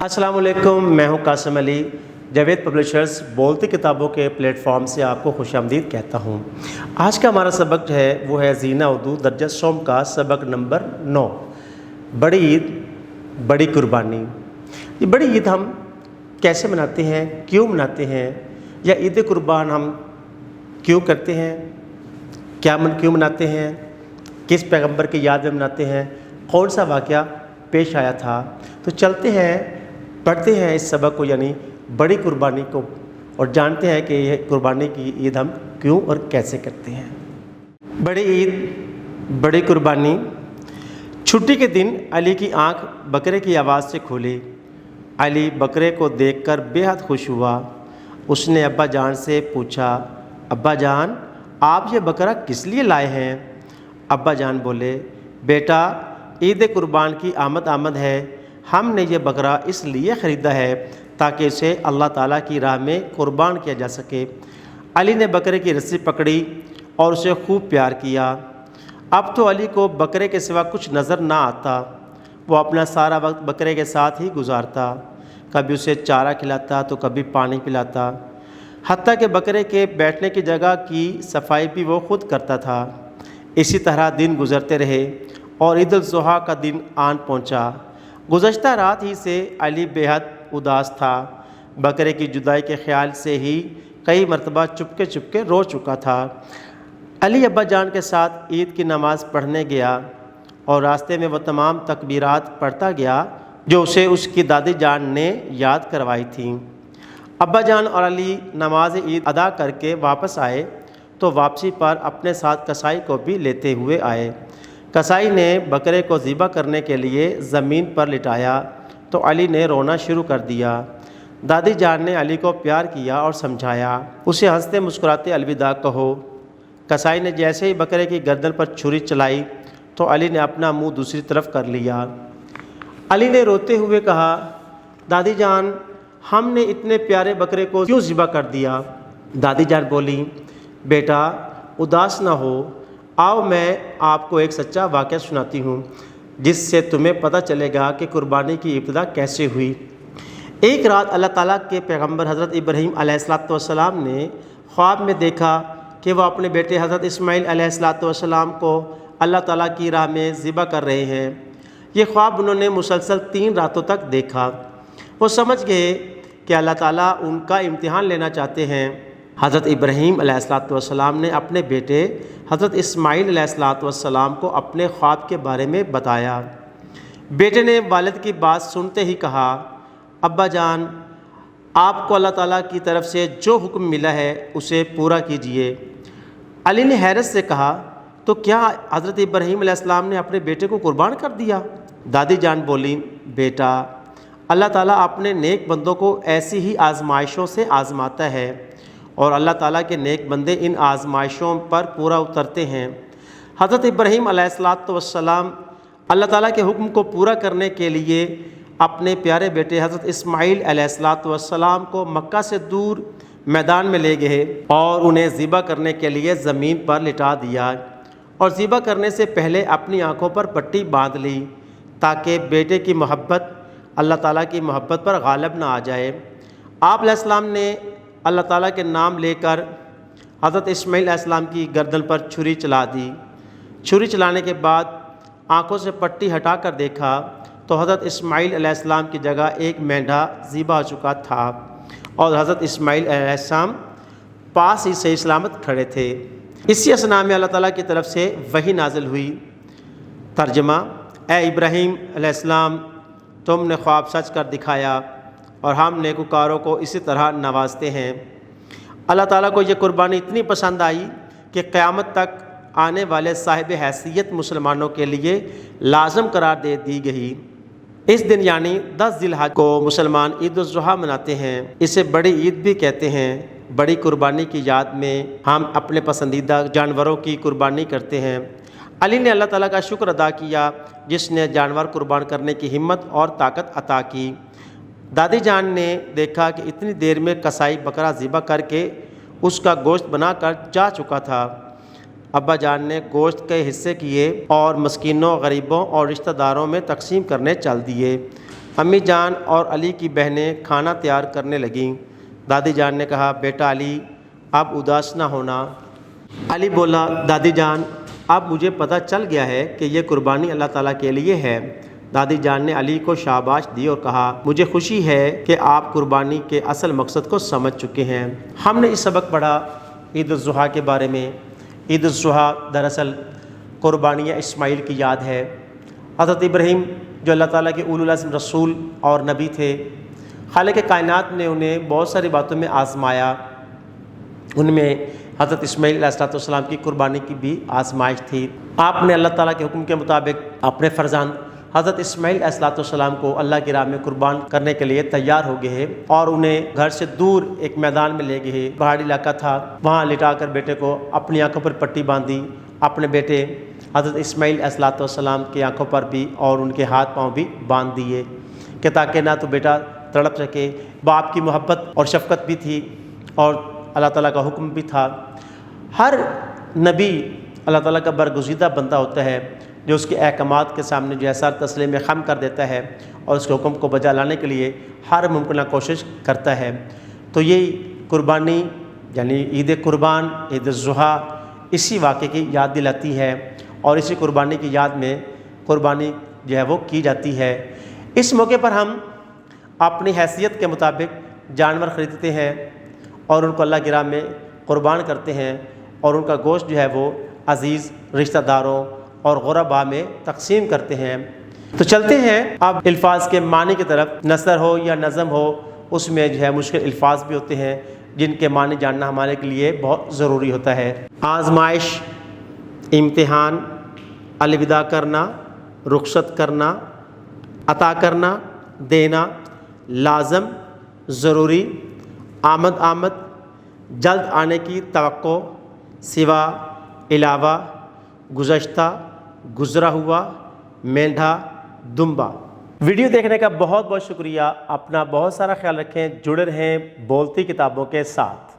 السلام علیکم، میں ہوں قاسم علی۔ جاوید پبلشرز بولتی کتابوں کے پلیٹ فارم سے آپ کو خوش آمدید کہتا ہوں۔ آج کا ہمارا سبق جو ہے وہ ہے زینہ اردو درجہ سوم کا سبق نمبر 9، بڑی عید بڑی قربانی۔ یہ بڑی عید ہم کیسے مناتے ہیں، کیوں مناتے ہیں، یا عید قربان ہم کیوں کرتے ہیں، کیوں مناتے ہیں، کس پیغمبر کی یاد میں مناتے ہیں، کون سا واقعہ پیش آیا تھا۔ تو چلتے ہیں، پڑھتے ہیں اس سبق کو، یعنی بڑی قربانی کو، اور جانتے ہیں کہ یہ قربانی کی عید ہم کیوں اور کیسے کرتے ہیں۔ بڑی عید بڑی قربانی۔ چھٹی کے دن علی کی آنکھ بکرے کی آواز سے کھلی۔ علی بکرے کو دیکھ کر بے حد خوش ہوا۔ اس نے ابا جان سے پوچھا، ابا جان آپ یہ بکرا کس لیے لائے ہیں؟ ابا جان بولے، بیٹا عید قربان کی آمد ہے، ہم نے یہ بکرا اس لیے خریدا ہے تاکہ اسے اللہ تعالیٰ کی راہ میں قربان کیا جا سکے۔ علی نے بکرے کی رسی پکڑی اور اسے خوب پیار کیا۔ اب تو علی کو بکرے کے سوا کچھ نظر نہ آتا۔ وہ اپنا سارا وقت بکرے کے ساتھ ہی گزارتا، کبھی اسے چارہ کھلاتا تو کبھی پانی پلاتا، حتیٰ کہ بکرے کے بیٹھنے کی جگہ کی صفائی بھی وہ خود کرتا تھا۔ اسی طرح دن گزرتے رہے اور عید الاضحیٰ کا دن آن پہنچا۔ گزشتہ رات ہی سے علی بے حد اداس تھا۔ بکرے کی جدائی کے خیال سے ہی کئی مرتبہ چپکے رو چکا تھا۔ علی ابا جان کے ساتھ عید کی نماز پڑھنے گیا اور راستے میں وہ تمام تکبیرات پڑھتا گیا جو اسے اس کی دادی جان نے یاد کروائی تھیں۔ ابا جان اور علی نماز عید ادا کر کے واپس آئے تو واپسی پر اپنے ساتھ کسائی کو بھی لیتے ہوئے آئے۔ کسائی نے بکرے کو ذبح کرنے کے لیے زمین پر لٹایا تو علی نے رونا شروع کر دیا۔ دادی جان نے علی کو پیار کیا اور سمجھایا، اسے ہنستے مسکراتے الوداع کہو۔ کسائی نے جیسے ہی بکرے کی گردن پر چھری چلائی تو علی نے اپنا منہ دوسری طرف کر لیا۔ علی نے روتے ہوئے کہا، دادی جان ہم نے اتنے پیارے بکرے کو کیوں ذبح کر دیا؟ دادی جان بولی، بیٹا اداس نہ ہو، آؤ میں آپ کو ایک سچا واقعہ سناتی ہوں جس سے تمہیں پتہ چلے گا کہ قربانی کی ابتدا کیسے ہوئی۔ ایک رات اللہ تعالیٰ کے پیغمبر حضرت ابراہیم علیہ السلام نے خواب میں دیکھا کہ وہ اپنے بیٹے حضرت اسماعیل علیہ السلام کو اللہ تعالیٰ کی راہ میں ذبح کر رہے ہیں۔ یہ خواب انہوں نے مسلسل 3 راتوں تک دیکھا۔ وہ سمجھ گئے کہ اللہ تعالیٰ ان کا امتحان لینا چاہتے ہیں۔ حضرت ابراہیم علیہ السلام نے اپنے بیٹے حضرت اسماعیل علیہ السلام کو اپنے خواب کے بارے میں بتایا۔ بیٹے نے والد کی بات سنتے ہی کہا، ابا جان آپ کو اللہ تعالیٰ کی طرف سے جو حکم ملا ہے اسے پورا کیجیے۔ علی نے حیرت سے کہا، تو کیا حضرت ابراہیم علیہ السلام نے اپنے بیٹے کو قربان کر دیا؟ دادی جان بولی، بیٹا اللہ تعالیٰ اپنے نیک بندوں کو ایسی ہی آزمائشوں سے آزماتا ہے اور اللہ تعالیٰ کے نیک بندے ان آزمائشوں پر پورا اترتے ہیں۔ حضرت ابراہیم علیہ السلام اللہ تعالیٰ کے حکم کو پورا کرنے کے لیے اپنے پیارے بیٹے حضرت اسماعیل علیہ السلام کو مکہ سے دور میدان میں لے گئے اور انہیں ذبح کرنے کے لیے زمین پر لٹا دیا، اور ذبح کرنے سے پہلے اپنی آنکھوں پر پٹی باندھ لی تاکہ بیٹے کی محبت اللہ تعالیٰ کی محبت پر غالب نہ آ جائے۔ آپ علیہ السلام نے اللہ تعالیٰ کے نام لے کر حضرت اسماعیل علیہ السلام کی گردن پر چھری چلا دی۔ چھری چلانے کے بعد آنکھوں سے پٹی ہٹا کر دیکھا تو حضرت اسماعیل علیہ السلام کی جگہ ایک مینڈھا ذبح ہو چکا تھا اور حضرت اسماعیل علیہ السلام پاس ہی صحیح سلامت کھڑے تھے۔ اسی اثناء میں اللہ تعالیٰ کی طرف سے وحی نازل ہوئی۔ ترجمہ، اے ابراہیم علیہ السلام تم نے خواب سچ کر دکھایا اور ہم نیکوکاروں کو اسی طرح نوازتے ہیں۔ اللہ تعالیٰ کو یہ قربانی اتنی پسند آئی کہ قیامت تک آنے والے صاحب حیثیت مسلمانوں کے لیے لازم قرار دے دی گئی۔ اس دن یعنی 10 ذی الحجہ کو مسلمان عید الاضحیٰ مناتے ہیں۔ اسے بڑی عید بھی کہتے ہیں۔ بڑی قربانی کی یاد میں ہم اپنے پسندیدہ جانوروں کی قربانی کرتے ہیں۔ علی نے اللہ تعالیٰ کا شکر ادا کیا جس نے جانور قربان کرنے کی ہمت اور طاقت عطا کی۔ دادی جان نے دیکھا کہ اتنی دیر میں کسائی بکرا ذبح کر کے اس کا گوشت بنا کر جا چکا تھا۔ ابا جان نے گوشت کے حصے کیے اور مسکینوں، غریبوں اور رشتہ داروں میں تقسیم کرنے چل دیے۔ امی جان اور علی کی بہنیں کھانا تیار کرنے لگیں۔ دادی جان نے کہا، بیٹا علی اب اداس نہ ہونا۔ علی بولا، دادی جان اب مجھے پتہ چل گیا ہے کہ یہ قربانی اللہ تعالیٰ کے لیے ہے۔ دادی جان نے علی کو شاباش دی اور کہا، مجھے خوشی ہے کہ آپ قربانی کے اصل مقصد کو سمجھ چکے ہیں۔ ہم نے اس سبق پڑھا عید الاضحیٰ کے بارے میں۔ عید الاضحیٰ دراصل قربانی اسماعیل کی یاد ہے۔ حضرت ابراہیم جو اللہ تعالیٰ کے اولو العزم رسول اور نبی تھے، خالق کائنات نے انہیں بہت ساری باتوں میں آزمایا۔ ان میں حضرت اسماعیل علیہ السلام کی قربانی کی بھی آزمائش تھی۔ آپ نے اللہ تعالیٰ کے حکم کے مطابق اپنے فرزند حضرت اسماعیل علیہ السلام کو اللہ کی راہ میں قربان کرنے کے لیے تیار ہو گئے اور انہیں گھر سے دور ایک میدان میں لے گئے۔ پہاڑی علاقہ تھا، وہاں لٹا کر بیٹے کو اپنی آنکھوں پر پٹی باندھی، اپنے بیٹے حضرت اسماعیل علیہ السلام کی آنکھوں پر بھی اور ان کے ہاتھ پاؤں بھی باندھ دیے کہ تاکہ نہ تو بیٹا تڑپ سکے۔ باپ کی محبت اور شفقت بھی تھی اور اللہ تعالیٰ کا حکم بھی تھا۔ ہر نبی اللہ تعالیٰ کا برگزیدہ بندہ ہوتا ہے جو اس کے احکامات کے سامنے جو ہے سر تسلیم خم کر دیتا ہے اور اس کے حکم کو بجا لانے کے لیے ہر ممکنہ کوشش کرتا ہے۔ تو یہ قربانی یعنی عید قربان، عید الاضحیٰ اسی واقعے کی یاد دلاتی ہے اور اسی قربانی کی یاد میں قربانی جو ہے وہ کی جاتی ہے۔ اس موقع پر ہم اپنی حیثیت کے مطابق جانور خریدتے ہیں اور ان کو اللہ کی راہ میں قربان کرتے ہیں اور ان کا گوشت جو ہے وہ عزیز رشتہ داروں اور غرباء میں تقسیم کرتے ہیں۔ تو چلتے ہیں اب الفاظ کے معنی کی طرف۔ نثر ہو یا نظم ہو، اس میں جو ہے مشکل الفاظ بھی ہوتے ہیں جن کے معنی جاننا ہمارے کے لیے بہت ضروری ہوتا ہے۔ آزمائش، امتحان، الوداع کرنا، رخصت کرنا، عطا کرنا، دینا، لازم، ضروری، آمد، جلد آنے کی توقع، سوا، علاوہ، گزشتہ، گزرا ہوا، مینڈھا، دمبا۔ ویڈیو دیکھنے کا بہت بہت شکریہ۔ اپنا بہت سارا خیال رکھیں، جڑے رہیں بولتی کتابوں کے ساتھ۔